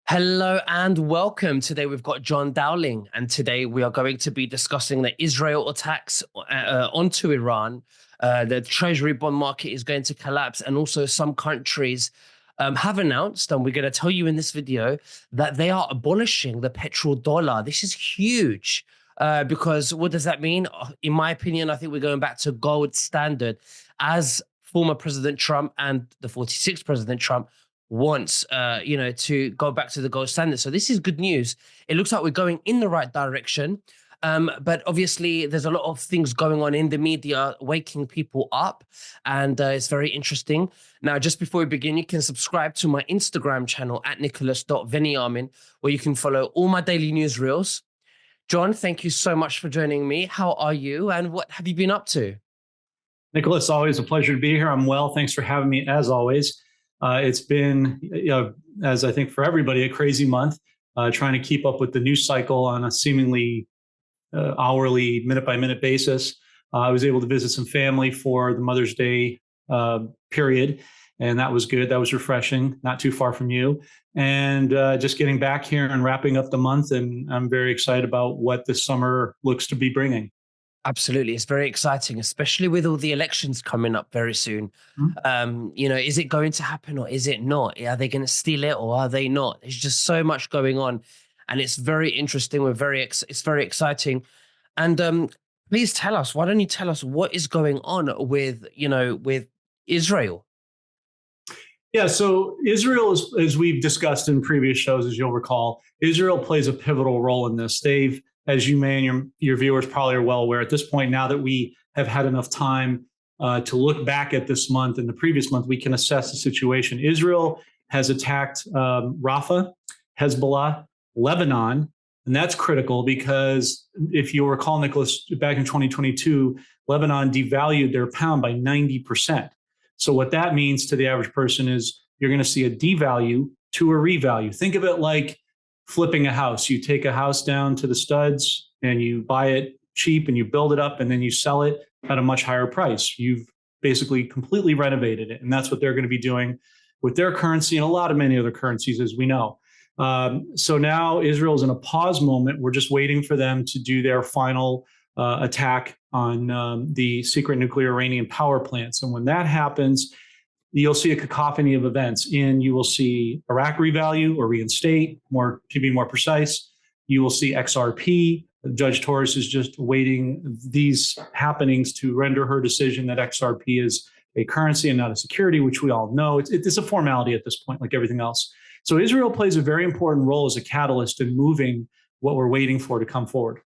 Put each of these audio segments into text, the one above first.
Hello and welcome. Today we've got John Dowling, and today we are going to be discussing the Israel attacks onto Iran. The treasury bond market is going to collapse, and also some countries have announced, and we're going to tell you in this video, that they are abolishing the petrodollar. This is huge because what does that mean? In my opinion, I think we're going back to gold standard as former President Trump and the 46th President Trump wants to go back to the gold standard. So this is good news. It looks like we're going in the right direction. But obviously there's a lot of things going on in the media waking people up, and it's very interesting. Now, just before we begin, you can subscribe to my Instagram channel at nicholas.veniamin, where you can follow all my daily news reels. John, thank you so much for joining me. How are you and what have you been up to? Nicholas, always a pleasure to be here. I'm well. Thanks for having me as always. It's been, as I think for everybody, a crazy month, trying to keep up with the news cycle on a seemingly hourly, minute-by-minute basis. I was able to visit some family for the Mother's Day period, and that was good. That was refreshing, not too far from you. And just getting back here and wrapping up the month, and I'm very excited about what this summer looks to be bringing. Absolutely. It's very exciting, especially with all the elections coming up very soon. Is it going to happen or is it not? Are they going to steal it or are they not? There's just so much going on, and it's very interesting. It's very exciting. And please tell us, why don't you tell us what is going on with Israel? Yeah, so Israel, as we've discussed in previous shows, as you'll recall, Israel plays a pivotal role in this. They've, as you may and your viewers probably are well aware at this point, now that we have had enough time to look back at this month and the previous month, we can assess the situation. Israel has attacked Rafah, Hezbollah, Lebanon, and that's critical because if you recall, Nicholas, back in 2022, Lebanon devalued their pound by 90%. So what that means to the average person is you're going to see a devalue to a revalue. Think of it like flipping a house. You take a house down to the studs and you buy it cheap and you build it up and then you sell it at a much higher price. You've basically completely renovated it. And that's what they're going to be doing with their currency and a lot of many other currencies, as we know. So now Israel's in a pause moment. We're just waiting for them to do their final attack on the secret nuclear Iranian power plants. And when that happens, you'll see a cacophony of events. You will see Iraq revalue or reinstate, to be more precise. You will see XRP. Judge Torres is just awaiting these happenings to render her decision that XRP is a currency and not a security, which we all know. It's a formality at this point, like everything else. So Israel plays a very important role as a catalyst in moving what we're waiting for to come forward.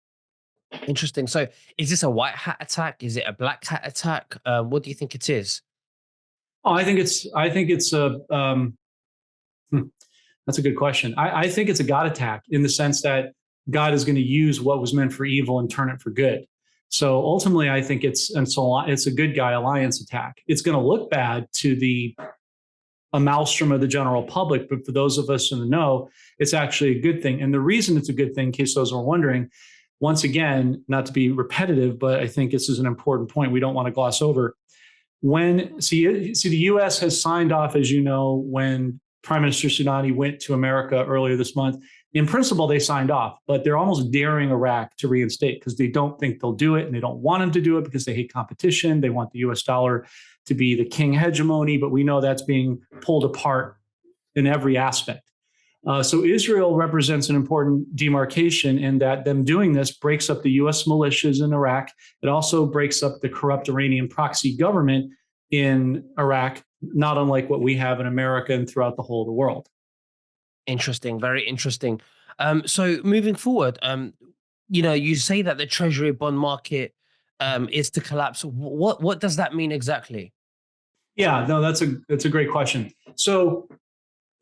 Interesting. So is this a white hat attack? Is it a black hat attack? What do you think it is? Oh, I think it's that's a good question. I think it's a God attack in the sense that God is going to use what was meant for evil and turn it for good. So ultimately, I think it's a good guy alliance attack. It's going to look bad to the maelstrom of the general public, but for those of us in the know, it's actually a good thing. And the reason it's a good thing, in case those are wondering, once again, not to be repetitive, but I think this is an important point we don't want to gloss over. The U.S. has signed off, as you know, when Prime Minister Soudani went to America earlier this month. In principle, they signed off, but they're almost daring Iraq to reinstate because they don't think they'll do it, and they don't want them to do it because they hate competition. They want the U.S. dollar to be the king hegemony, but we know that's being pulled apart in every aspect. So Israel represents an important demarcation in that them doing this breaks up the U.S. militias in Iraq. It also breaks up the corrupt Iranian proxy government in Iraq, not unlike what we have in America and throughout the whole of the world. Interesting, very interesting. So moving forward, you say that the treasury bond market is to collapse. What does that mean exactly? Yeah, no, that's a great question. So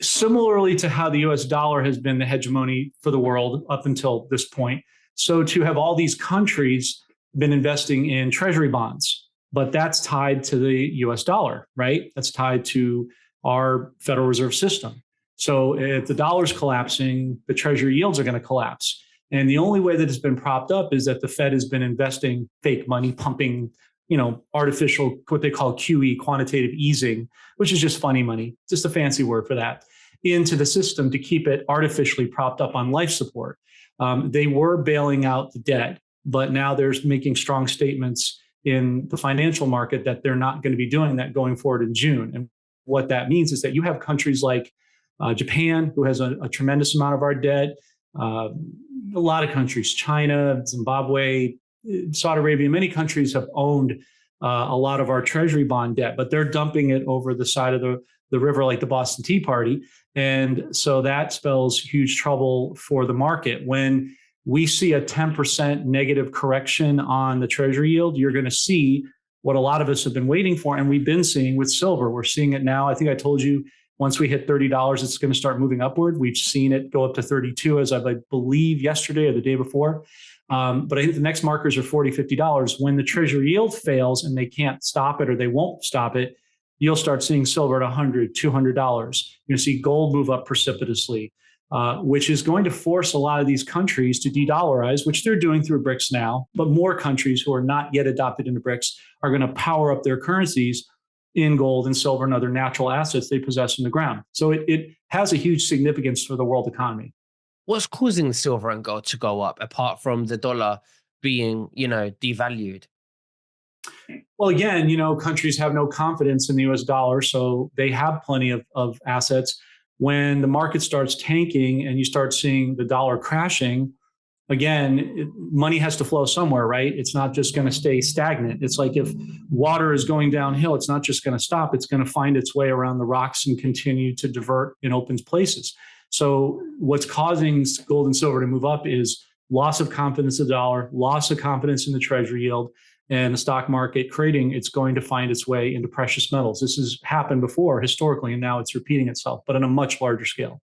similarly to how the US dollar has been the hegemony for the world up until this point, so to have all these countries been investing in treasury bonds, but that's tied to the US dollar, right? That's tied to our Federal Reserve System. So if the dollar's collapsing, the treasury yields are going to collapse. And the only way that it's been propped up is that the Fed has been investing fake money, pumping, artificial, what they call QE, quantitative easing, which is just funny money, just a fancy word for that, into the system to keep it artificially propped up on life support. They were bailing out the debt, but now they're making strong statements in the financial market that they're not going to be doing that going forward in June. And what that means is that you have countries like Japan, who has a tremendous amount of our debt, a lot of countries, China, Zimbabwe, Saudi Arabia, many countries have owned a lot of our treasury bond debt, but they're dumping it over the side of the river like the Boston Tea Party. And so that spells huge trouble for the market. When we see a 10% negative correction on the treasury yield, you're going to see what a lot of us have been waiting for. And we've been seeing with silver. We're seeing it now. I think I told you once we hit $30, it's going to start moving upward. We've seen it go up to 32, as I believe yesterday or the day before. But I think the next markers are $40, $50. When the treasury yield fails and they can't stop it or they won't stop it, you'll start seeing silver at $100, $200. You're going to see gold move up precipitously, which is going to force a lot of these countries to de-dollarize, which they're doing through BRICS now. But more countries who are not yet adopted into BRICS are going to power up their currencies in gold and silver and other natural assets they possess in the ground. So it has a huge significance for the world economy. What's causing silver and gold to go up apart from the dollar being, devalued? Well, again, countries have no confidence in the US dollar, so they have plenty of assets. When the market starts tanking and you start seeing the dollar crashing, again, money has to flow somewhere, right? It's not just going to stay stagnant. It's like if water is going downhill, it's not just going to stop. It's going to find its way around the rocks and continue to divert in open places. So what's causing gold and silver to move up is loss of confidence in the dollar, loss of confidence in the treasury yield, and the stock market it's going to find its way into precious metals. This has happened before historically, and now it's repeating itself, but on a much larger scale.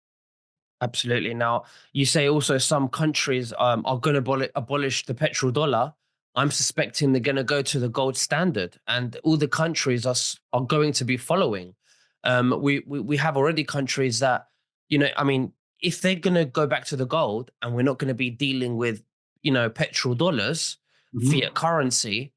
Absolutely. Now, you say also some countries are going to abolish the petrodollar. I'm suspecting they're going to go to the gold standard, and all the countries are going to be following. We have already countries that, if they're going to go back to the gold and we're not going to be dealing with, petrodollars, fiat currency,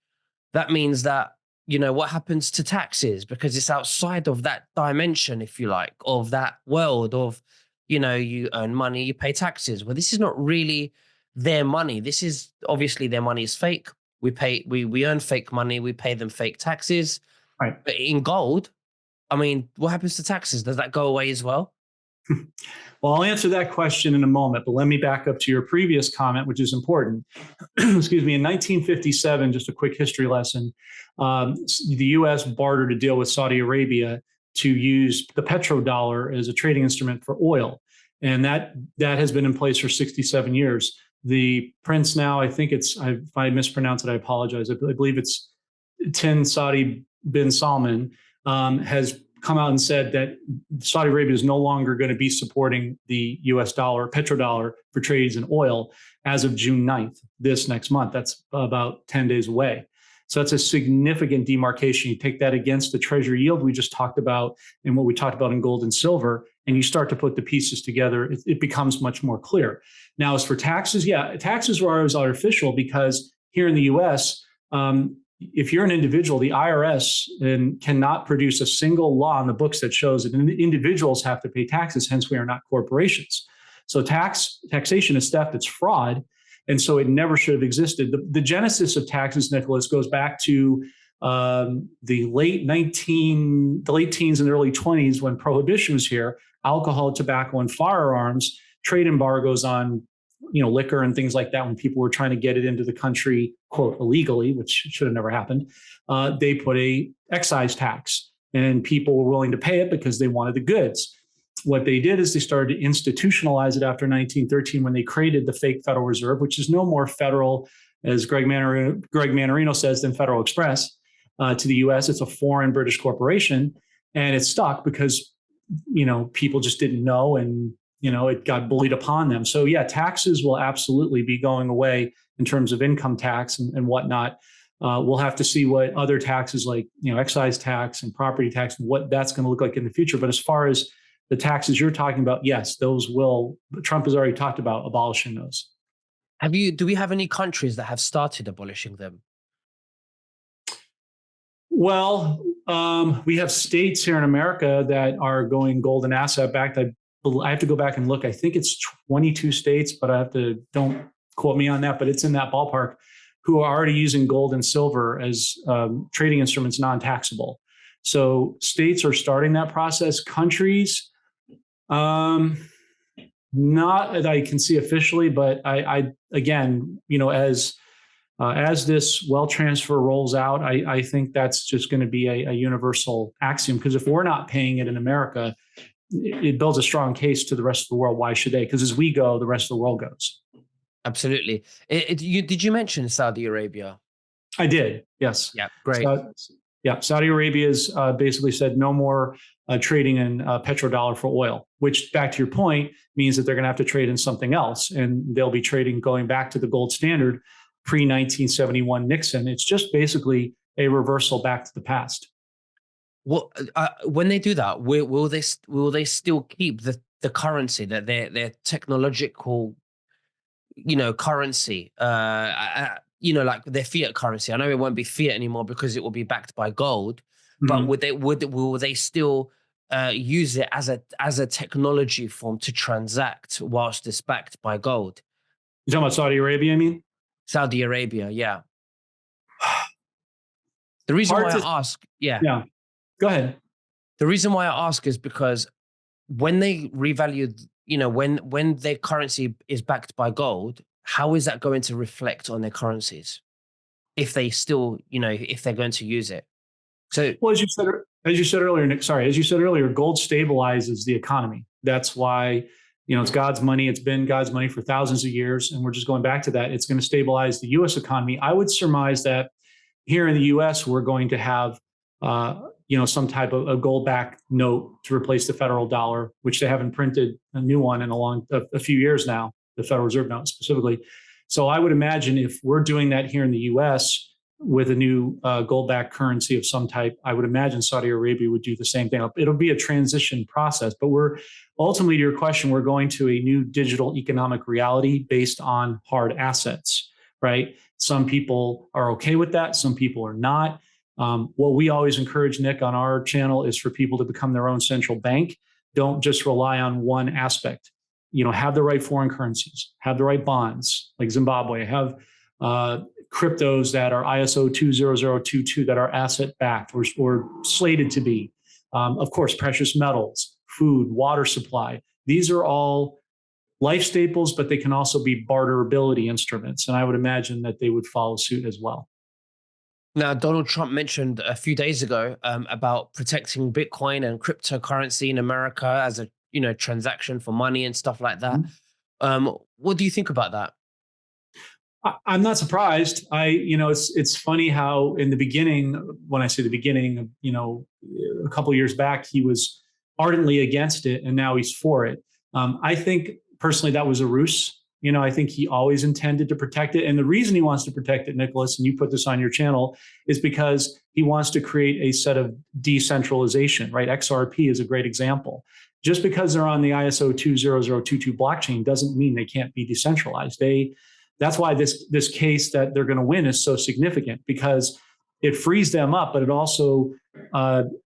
that means that, what happens to taxes? Because it's outside of that dimension, if you like, of that world of, you earn money, you pay taxes. Well, this is not really their money. This is obviously their money is fake. We earn fake money. We pay them fake taxes. Right. But in gold, what happens to taxes? Does that go away as well? Well, I'll answer that question in a moment, but let me back up to your previous comment, which is important. Excuse me. In 1957, just a quick history lesson, the U.S. bartered a deal with Saudi Arabia to use the petrodollar as a trading instrument for oil. And that has been in place for 67 years. The prince now, I think if I mispronounce it, I apologize. I believe it's Tin Saudi bin Salman, has come out and said that Saudi Arabia is no longer going to be supporting the US dollar, petrodollar, for trades in oil as of June 9th, this next month. That's about 10 days away. So that's a significant demarcation. You take that against the treasury yield we just talked about and what we talked about in gold and silver, and you start to put the pieces together, it becomes much more clear. Now, as for taxes, taxes were always artificial because here in the US, if you're an individual, the IRS cannot produce a single law in the books that shows that individuals have to pay taxes, hence we are not corporations. So taxation is theft, it's fraud. And so it never should have existed. The genesis of taxes, Nicholas, goes back to the late teens and early 20s when prohibition was here. Alcohol, tobacco, and firearms, trade embargoes on liquor and things like that when people were trying to get it into the country, quote, illegally, which should have never happened. They put a excise tax and people were willing to pay it because they wanted the goods. What they did is they started to institutionalize it after 1913 when they created the fake Federal Reserve, which is no more federal, as Greg Manarino says, than Federal Express to the U.S. It's a foreign British corporation, and it stuck because people just didn't know, and it got bullied upon them. So yeah, taxes will absolutely be going away in terms of income tax and whatnot. We'll have to see what other taxes like excise tax and property tax, what that's going to look like in the future. But as far as the taxes you're talking about, yes, those will. Trump has already talked about abolishing those. Do we have any countries that have started abolishing them? Well, we have states here in America that are going gold and asset backed. I I have to go back and look. I think it's 22 states, but don't quote me on that, but it's in that ballpark, who are already using gold and silver as trading instruments, non-taxable. So states are starting that process. Countries, not that I can see officially, but I again, as this wealth transfer rolls out, I think that's just going to be a universal axiom. Because if we're not paying it in America, it builds a strong case to the rest of the world. Why should they? Because as we go, the rest of the world goes. Absolutely. Did you mention Saudi Arabia? I did. Yes. Yeah. Great. Yeah. Saudi Arabia's basically said no more trading in petrodollar for oil, which, back to your point, means that they're going to have to trade in something else, and they'll be trading going back to the gold standard pre-1971 Nixon. It's just basically a reversal back to the past. Well, when they do that, will they still keep the currency, that their technological, currency, like their fiat currency? I know it won't be fiat anymore because it will be backed by gold, but will they still use it as a technology form to transact whilst it's backed by gold? You talking about Saudi Arabia, I mean? Saudi Arabia, yeah. The reason why I ask, yeah, go ahead. The reason why I ask is because when they revalue, when their currency is backed by gold, how is that going to reflect on their currencies if they still, if they're going to use it? So, well, as you said earlier, Nick, sorry, as you said earlier, gold stabilizes the economy. That's why, it's God's money. It's been God's money for thousands of years. And we're just going back to that. It's going to stabilize the U.S. economy. I would surmise that here in the U.S., we're going to have, some type of a gold-backed note to replace the federal dollar, which they haven't printed a new one in a few years now, the Federal Reserve note specifically. So I would imagine if we're doing that here in the U.S. with a new gold-backed currency of some type, I would imagine Saudi Arabia would do the same thing. It'll be a transition process, but we're ultimately, to your question, we're going to a new digital economic reality based on hard assets, right? Some people are okay with that. Some people are not. What we always encourage, Nick, on our channel is for people to become their own central bank. Don't just rely on one aspect. Have the right foreign currencies, have the right bonds like Zimbabwe, have cryptos that are ISO 20022 that are asset backed or slated to be. Of course, precious metals, food, water supply. These are all life staples, but they can also be barterability instruments. And I would imagine that they would follow suit as well. Now, Donald Trump mentioned a few days ago about protecting Bitcoin and cryptocurrency in America as a transaction for money and stuff like that. What do you think about that? I'm not surprised. It's funny how in the beginning, when I say the beginning, a couple of years back, he was ardently against it, and now he's for it. I think personally that was a ruse. I think he always intended to protect it. And the reason he wants to protect it, Nicholas, and you put this on your channel, is because he wants to create a set of decentralization, right? XRP is a great example. Just because they're on the ISO 20022 blockchain doesn't mean they can't be decentralized. That's why this case that they're going to win is so significant, because it frees them up, but it also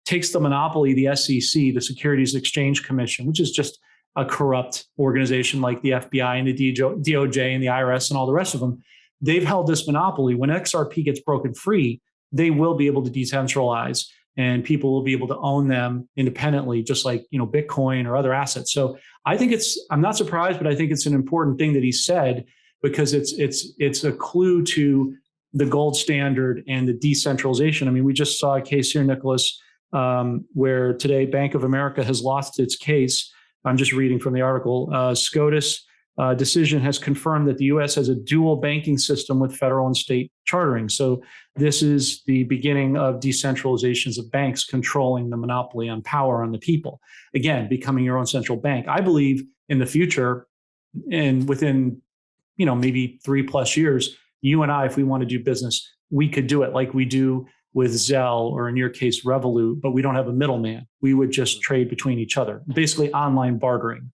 takes the monopoly, the SEC, the Securities Exchange Commission, which is just a corrupt organization like the FBI and the DOJ and the IRS and all the rest of them. They've held this monopoly. When XRP gets broken free, they will be able to decentralize, and people will be able to own them independently, just like Bitcoin or other assets. So I think I'm not surprised, but I think it's an important thing that he said, because it's a clue to the gold standard and the decentralization. I mean, we just saw a case here, Nicholas, where today Bank of America has lost its case. I'm just reading from the article. SCOTUS decision has confirmed that the U.S. has a dual banking system with federal and state chartering. So this is the beginning of decentralizations of banks controlling the monopoly on power on the people. Again, becoming your own central bank. I believe in the future, and within maybe 3+ years, you and I, if we want to do business, we could do it like we do with Zelle, or in your case, Revolut, but we don't have a middleman. We would just trade between each other, basically online bartering.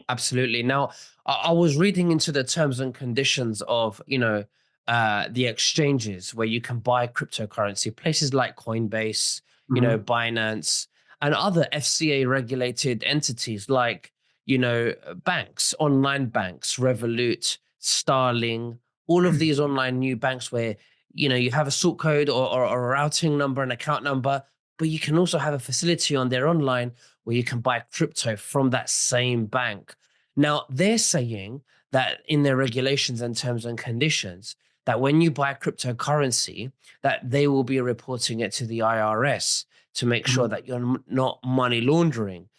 Absolutely. Now, I was reading into the terms and conditions of, the exchanges where you can buy cryptocurrency, places like Coinbase, Binance. and other FCA regulated entities like, banks, online banks, Revolut, Starling, all of these online new banks where, you have a sort code or a routing number, an account number, but you can also have a facility on there online where you can buy crypto from that same bank. Now, they're saying that in their regulations and terms and conditions, that when you buy cryptocurrency, that they will be reporting it to the IRS to make sure that you're not money laundering.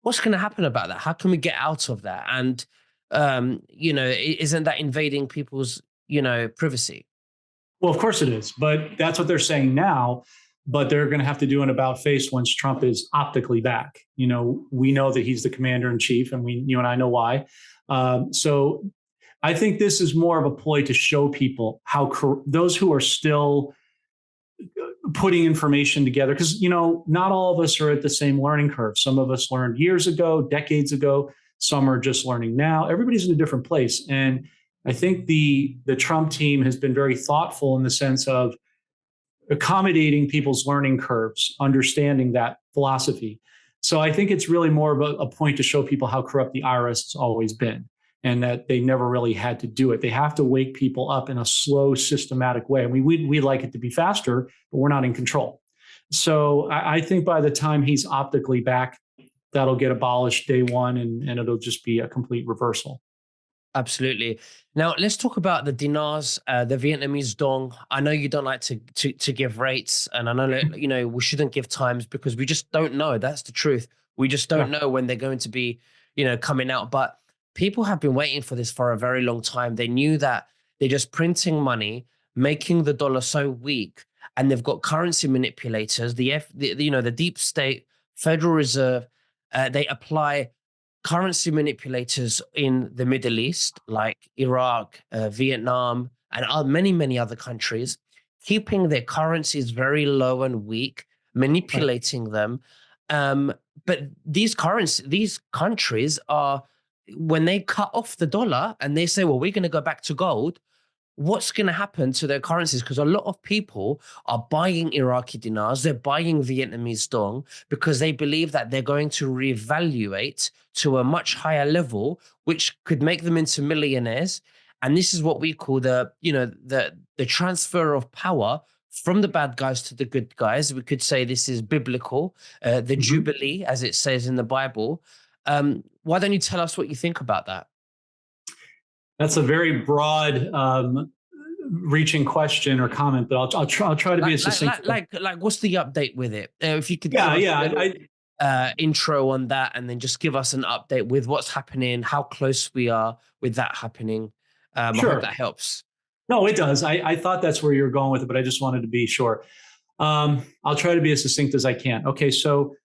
What's going to happen about that? How can we get out of that? And, isn't that invading people's, privacy? Well, of course it is, but that's what they're saying now. But they're going to have to do an about face once Trump is optically back. We know that he's the commander in chief, and you and I know why. So I think this is more of a ploy to show people how those who are still putting information together, because not all of us are at the same learning curve. Some of us learned years ago, decades ago. Some are just learning now. Everybody's in a different place, and I think the Trump team has been very thoughtful in the sense of accommodating people's learning curves, understanding that philosophy. So I think it's really more of a point to show people how corrupt the IRS has always been, and that they never really had to do it. They have to wake people up in a slow, systematic way. I mean, we'd like it to be faster, but we're not in control. So I think by the time he's optically back, that'll get abolished day one, and it'll just be a complete reversal. Absolutely. Now let's talk about the dinars, the Vietnamese dong. I know you don't like to give rates, and I know that, we shouldn't give times because we just don't know. That's the truth. We just don't know when they're going to be, coming out. But people have been waiting for this for a very long time. They knew that they're just printing money, making the dollar so weak, and they've got currency manipulators. The deep state, Federal Reserve, they apply currency manipulators in the Middle East, like Iraq, Vietnam, and many, many other countries, keeping their currencies very low and weak, manipulating them. But these countries are, when they cut off the dollar and they say, well, we're going to go back to gold, what's going to happen to their currencies? Because a lot of people are buying Iraqi dinars, they're buying Vietnamese dong because they believe that they're going to reevaluate to a much higher level, which could make them into millionaires. And this is what we call the transfer of power from the bad guys to the good guys. We could say this is biblical, the Jubilee, as it says in the Bible. Why don't you tell us what you think about that? That's a very broad, reaching question or comment, but I'll try to be as succinct. Like, what's the update with it? If you could, intro on that, and then just give us an update with what's happening, how close we are with that happening. I hope that helps. No, it does. I thought that's where you're going with it, but I just wanted to be sure. I'll try to be as succinct as I can. Okay, so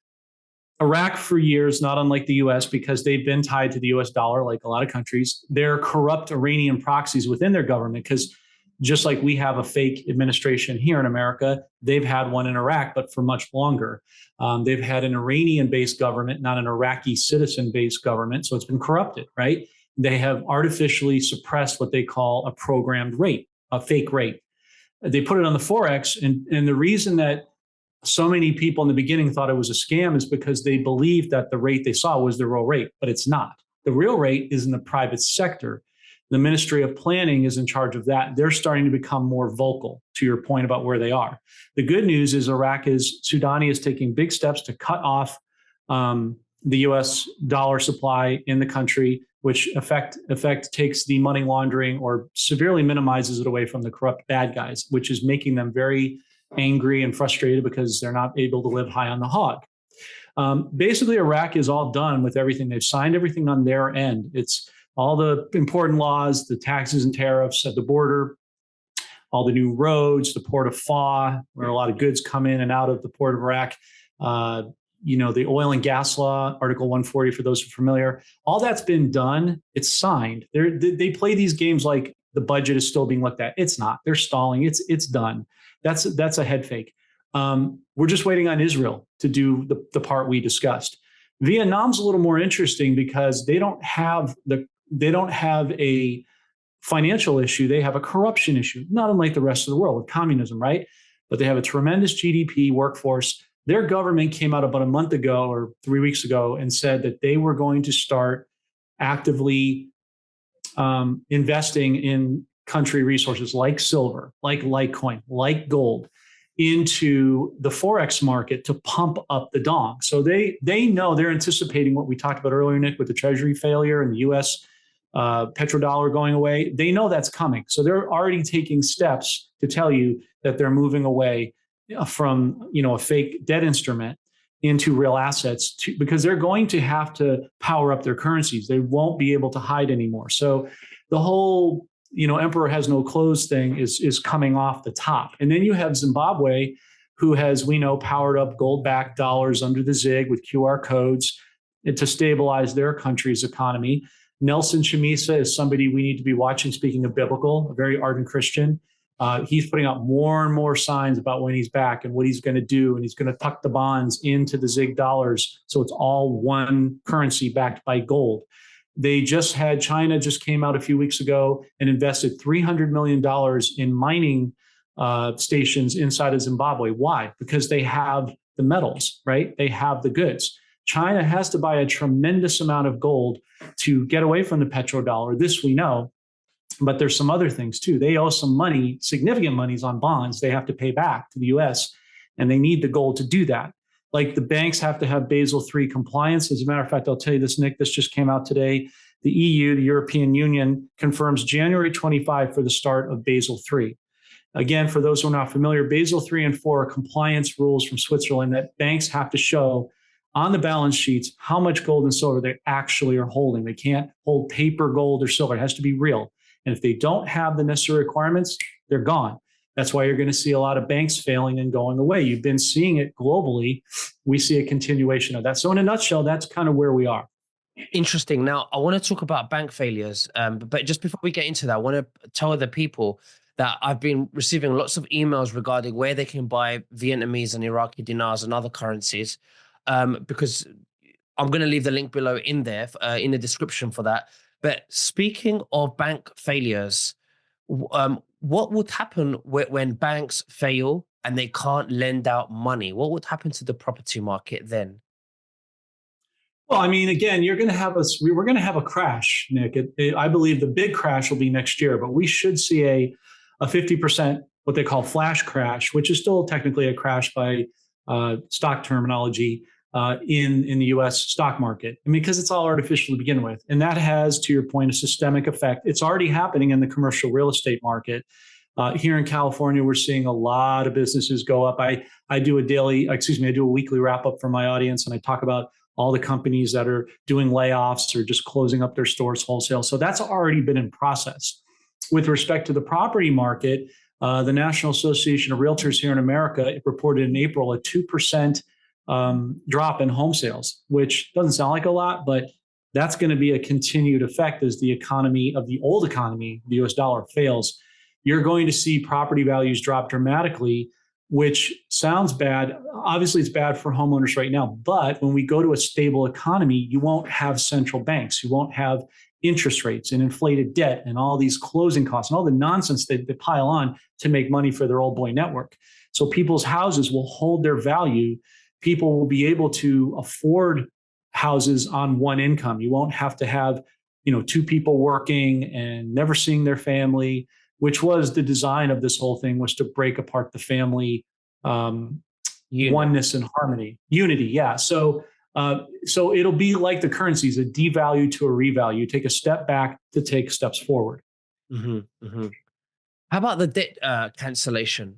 Iraq for years, not unlike the US, because they've been tied to the US dollar like a lot of countries, they're corrupt Iranian proxies within their government, because just like we have a fake administration here in America, they've had one in Iraq, but for much longer. They've had an Iranian-based government, not an Iraqi citizen-based government, so it's been corrupted, right? They have artificially suppressed what they call a programmed rate, a fake rate. They put it on the Forex, and the reason that so many people in the beginning thought it was a scam is because they believed that the rate they saw was the real rate, but it's not. The real rate is in the private sector. The Ministry of Planning is in charge of that. They're starting to become more vocal, to your point about where they are. The good news is Sudani is taking big steps to cut off the US dollar supply in the country, which effect takes the money laundering or severely minimizes it away from the corrupt bad guys, which is making them very angry and frustrated because they're not able to live high on the hog. Basically, Iraq is all done with everything. They've signed everything on their end. It's all the important laws, the taxes and tariffs at the border, all the new roads, the port of Fa, where a lot of goods come in and out of the port of Iraq. The oil and gas law, Article 140, for those who are familiar, all that's been done. It's signed. They play these games like the budget is still being looked at. It's not. They're stalling. It's done. That's a head fake. We're just waiting on Israel to do the part we discussed. Vietnam's a little more interesting because they don't have a financial issue. They have a corruption issue, not unlike the rest of the world with communism, right? But they have a tremendous GDP workforce. Their government came out about a month ago or 3 weeks ago and said that they were going to start actively investing in country resources like silver, like Litecoin, like gold into the Forex market to pump up the dong. So they know, they're anticipating what we talked about earlier, Nick, with the Treasury failure and the US petrodollar going away. They know that's coming. So they're already taking steps to tell you that they're moving away from a fake debt instrument into real assets because they're going to have to power up their currencies. They won't be able to hide anymore. So the whole emperor has no clothes thing is coming off the top. And then you have Zimbabwe, who has, we know, powered up gold-backed dollars under the ZIG with QR codes to stabilize their country's economy. Nelson Chamisa is somebody we need to be watching, speaking of biblical, a very ardent Christian. He's putting out more and more signs about when he's back and what he's going to do. And he's going to tuck the bonds into the ZIG dollars. So it's all one currency backed by gold. China just came out a few weeks ago and invested $300 million in mining stations inside of Zimbabwe. Why? Because they have the metals, right? They have the goods. China has to buy a tremendous amount of gold to get away from the petrodollar. This we know. But there's some other things too. They owe some money, significant monies on bonds they have to pay back to the US, and they need the gold to do that. Like the banks have to have Basel III compliance. As a matter of fact, I'll tell you this, Nick, this just came out today. The EU, the European Union, confirms January 25 for the start of Basel III. Again, for those who are not familiar, Basel III and 4 are compliance rules from Switzerland that banks have to show on the balance sheets how much gold and silver they actually are holding. They can't hold paper gold or silver. It has to be real. And if they don't have the necessary requirements, they're gone. That's why you're going to see a lot of banks failing and going away. You've been seeing it globally. We see a continuation of that. So in a nutshell, that's kind of where we are. Interesting. Now, I want to talk about bank failures. But just before we get into that, I want to tell the people that I've been receiving lots of emails regarding where they can buy Vietnamese and Iraqi dinars and other currencies, because I'm going to leave the link below in there in the description for that. But speaking of bank failures, what would happen when banks fail and they can't lend out money? What would happen to the property market then? Well, I mean, again, we're going to have a crash, Nick. I believe the big crash will be next year, but we should see a 50%, what they call flash crash, which is still technically a crash by stock terminology. In the U.S. stock market, because it's all artificial to begin with. And that has, to your point, a systemic effect. It's already happening in the commercial real estate market. Here in California, we're seeing a lot of businesses go up. I do a weekly wrap up for my audience, and I talk about all the companies that are doing layoffs or just closing up their stores wholesale. So that's already been in process. With respect to the property market, the National Association of Realtors here in America reported in April a 2% drop in home sales, which doesn't sound like a lot, but that's going to be a continued effect as the economy of the old economy, the US dollar, fails. You're going to see property values drop dramatically, which sounds bad. Obviously, it's bad for homeowners right now. But when we go to a stable economy, you won't have central banks. You won't have interest rates and inflated debt and all these closing costs and all the nonsense they pile on to make money for their old boy network. So people's houses will hold their value. People will be able to afford houses on one income. You won't have to have, two people working and never seeing their family, which was the design of this whole thing, was to break apart the family oneness and harmony, unity. Yeah. So it'll be like the currencies, a devalue to a revalue. You take a step back to take steps forward. Mm-hmm, mm-hmm. How about the debt cancellation?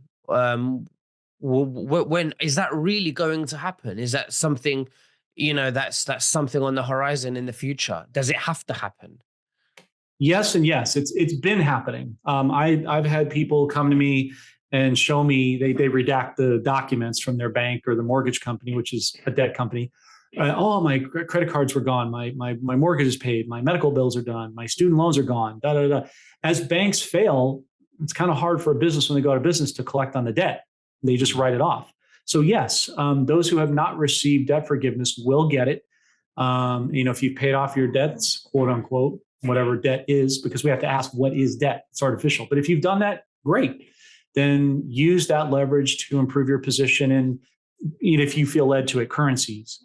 When is that really going to happen? Is that something, that's something on the horizon in the future? Does it have to happen? Yes and yes. It's been happening. I've had people come to me and show me they redact the documents from their bank or the mortgage company, which is a debt company. My credit cards were gone. My mortgage is paid. My medical bills are done. My student loans are gone. Da da da. As banks fail, it's kind of hard for a business when they go out of business to collect on the debt. They just write it off. So yes, those who have not received debt forgiveness will get it. If you paid off your debts, quote unquote, whatever debt is, because we have to ask what is debt. It's artificial. But if you've done that, great. Then use that leverage to improve your position in if you feel led to it, currencies,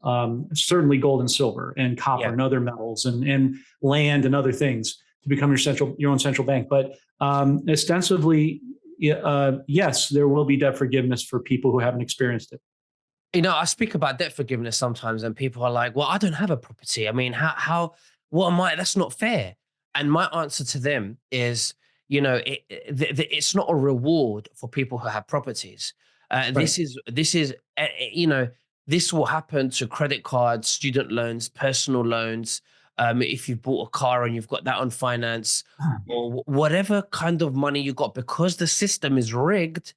certainly gold and silver and copper Yeah. and other metals and land and other things to become your own central bank. But ostensibly, yes, there will be debt forgiveness for people who haven't experienced it. I speak about debt forgiveness sometimes, and people are like, "Well, I don't have a property. I mean, what am I? That's not fair." And my answer to them is, it's not a reward for people who have properties. Right. This will happen to credit cards, student loans, personal loans. If you bought a car and you've got that on finance, or whatever kind of money you got, because the system is rigged,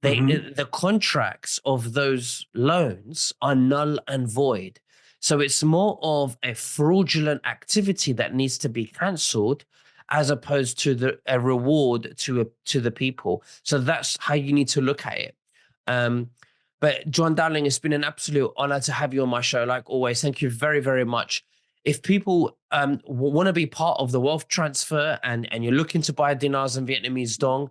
Mm-hmm. the contracts of those loans are null and void. So it's more of a fraudulent activity that needs to be cancelled, as opposed to a reward to the people. So that's how you need to look at it. Um, but John Dowling, it's been an absolute honor to have you on my show. Like always, thank you very, very much. If people want to be part of the wealth transfer, and you're looking to buy dinars and Vietnamese dong,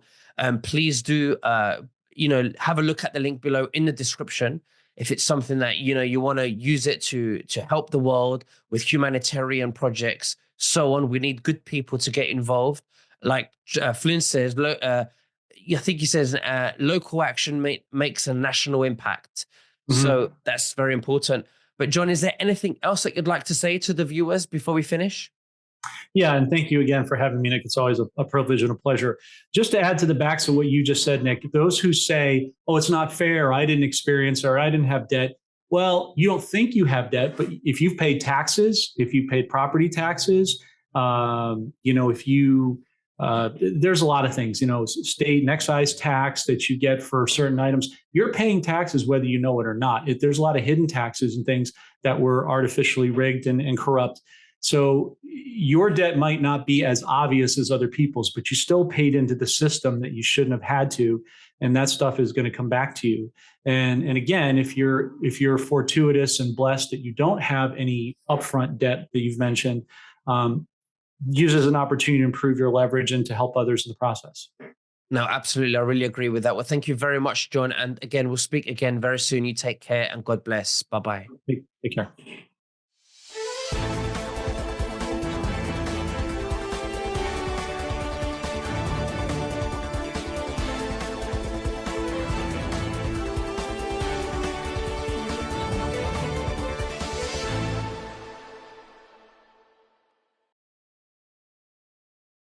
please do have a look at the link below in the description. If it's something that you want to use it to help the world with humanitarian projects, so on. We need good people to get involved. Like Flynn says, I think he says local action makes a national impact. Mm-hmm. So that's very important. But John, is there anything else that you'd like to say to the viewers before we finish? Yeah, and thank you again for having me, Nick. It's always a privilege and a pleasure. Just to add to the backs of what you just said, Nick, those who say, "Oh, it's not fair. I didn't experience or I didn't have debt." Well, you don't think you have debt, but if you've paid taxes, if you paid property taxes, if you there's a lot of things, state and excise tax that you get for certain items. You're paying taxes whether you know it or not. There's a lot of hidden taxes and things that were artificially rigged and corrupt. So your debt might not be as obvious as other people's, but you still paid into the system that you shouldn't have had to, and that stuff is going to come back to you. And again, if you're fortuitous and blessed that you don't have any upfront debt that you've mentioned, use it as an opportunity to improve your leverage and to help others in the process. No, absolutely. I really agree with that. Well, thank you very much, John. And again, we'll speak again very soon. You take care and God bless. Bye bye. Take care.